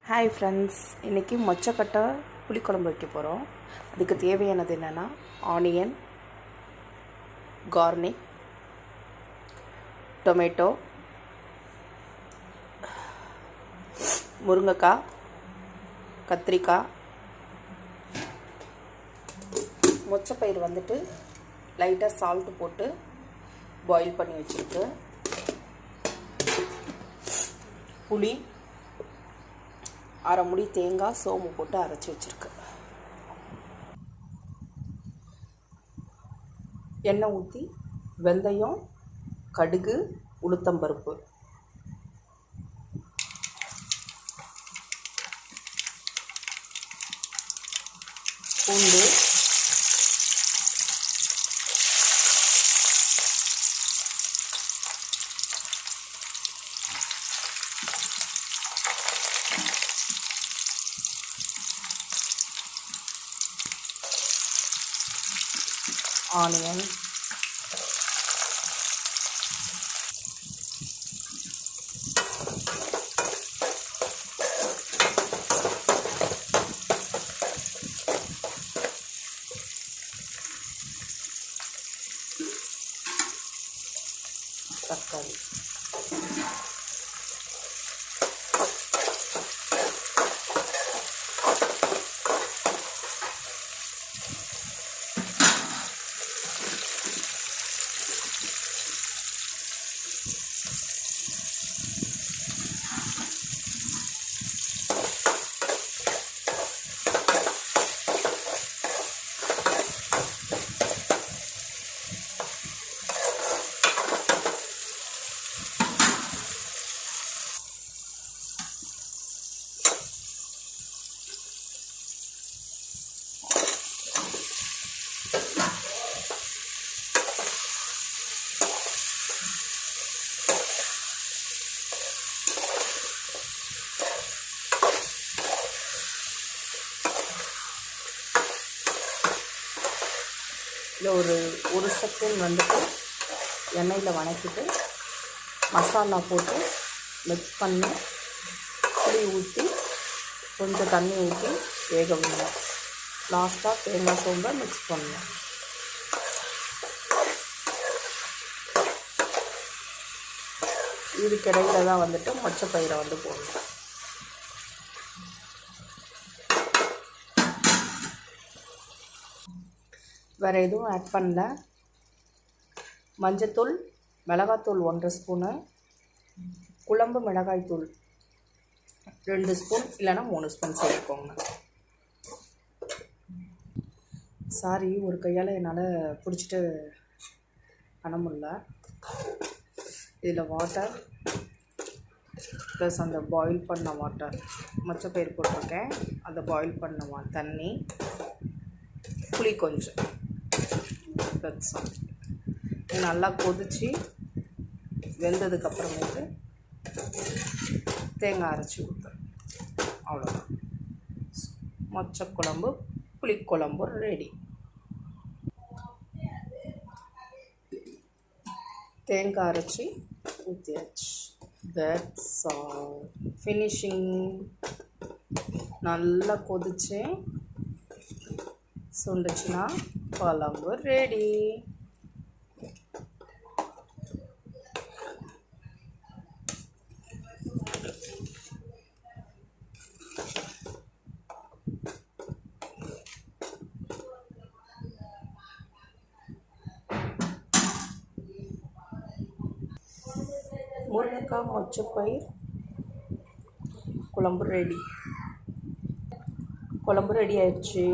Hi friends, இன்றைக்கி மொச்சக்கொட்டை புளிக்குழம்பு வைக்க போகிறோம். அதுக்கு தேவையானது என்னென்னா ஆனியன், கார்லிக், டொமேட்டோ, முருங்கைக்காய், கத்திரிக்காய், மொச்சப்பயிறு வந்துட்டு லைட்டாக சால்ட்டு போட்டு பாயில் பண்ணி வச்சுருக்கு, புளி, அரை முடி தேங்காய், சோம்பு போட்டு அரைச்சி வச்சுருக்கு. எண்ணெய் ஊற்றி வெந்தயம், கடுகு, உளுத்தம்பருப்பு, பூண்டு, ஆனியன், தக்காளி, இல்லை ஒரு செகண்ட் வந்துட்டு எண்ணெயில் வணக்கிட்டு மசாலா போட்டு மிக்ஸ் பண்ணி புளி ஊற்றி கொஞ்சம் தண்ணி ஊற்றி வேக விடணும். லாஸ்ட்டாக தேங்காய் சோம்பை மிக்ஸ் பண்ணணும். இதுக்கிடையில் தான் வந்துட்டு மொச்சப்பயிரை வந்து போடணும். வேறு எதுவும் ஆட் பண்ணல. மஞ்சத்தூள், மிளகாத்தூள் 1 ஸ்பூனு, குழம்பு மிளகாய்த்தூள் 2 ஸ்பூன் இல்லைன்னா 3 ஸ்பூன் சேர்த்துக்கோங்க. சாரி, ஒரு கையால் என்னால் பிடிச்சிட்டு பண்ண முடியல. இதில் வாட்டர் ப்ளஸ் அந்த பாயில் பண்ண வாட்டர், மொச்சப்பயிறு போட்டிருக்கேன், அந்த பாயில் பண்ண தண்ணி, புளி கொஞ்சம், நல்லா கொதித்து வெந்ததுக்கப்புறமேட்டு தேங்காய் அரைச்சி ஊற்றுறேன். அவ்வளோதான், மொச்சக்குழம்பு புளிக்குழம்பு ரெடி. தேங்காய் அரைச்சி ஊற்றியாச்சு. That's all, finishing. நல்லா கொதிச்சு சுண்டுச்சுன்னா குழம்பு ரெடி. முருங்கைக்காய் மொச்சப்பயிர் குழம்பு ரெடி. குழம்பு ரெடி ஆயிடுச்சு.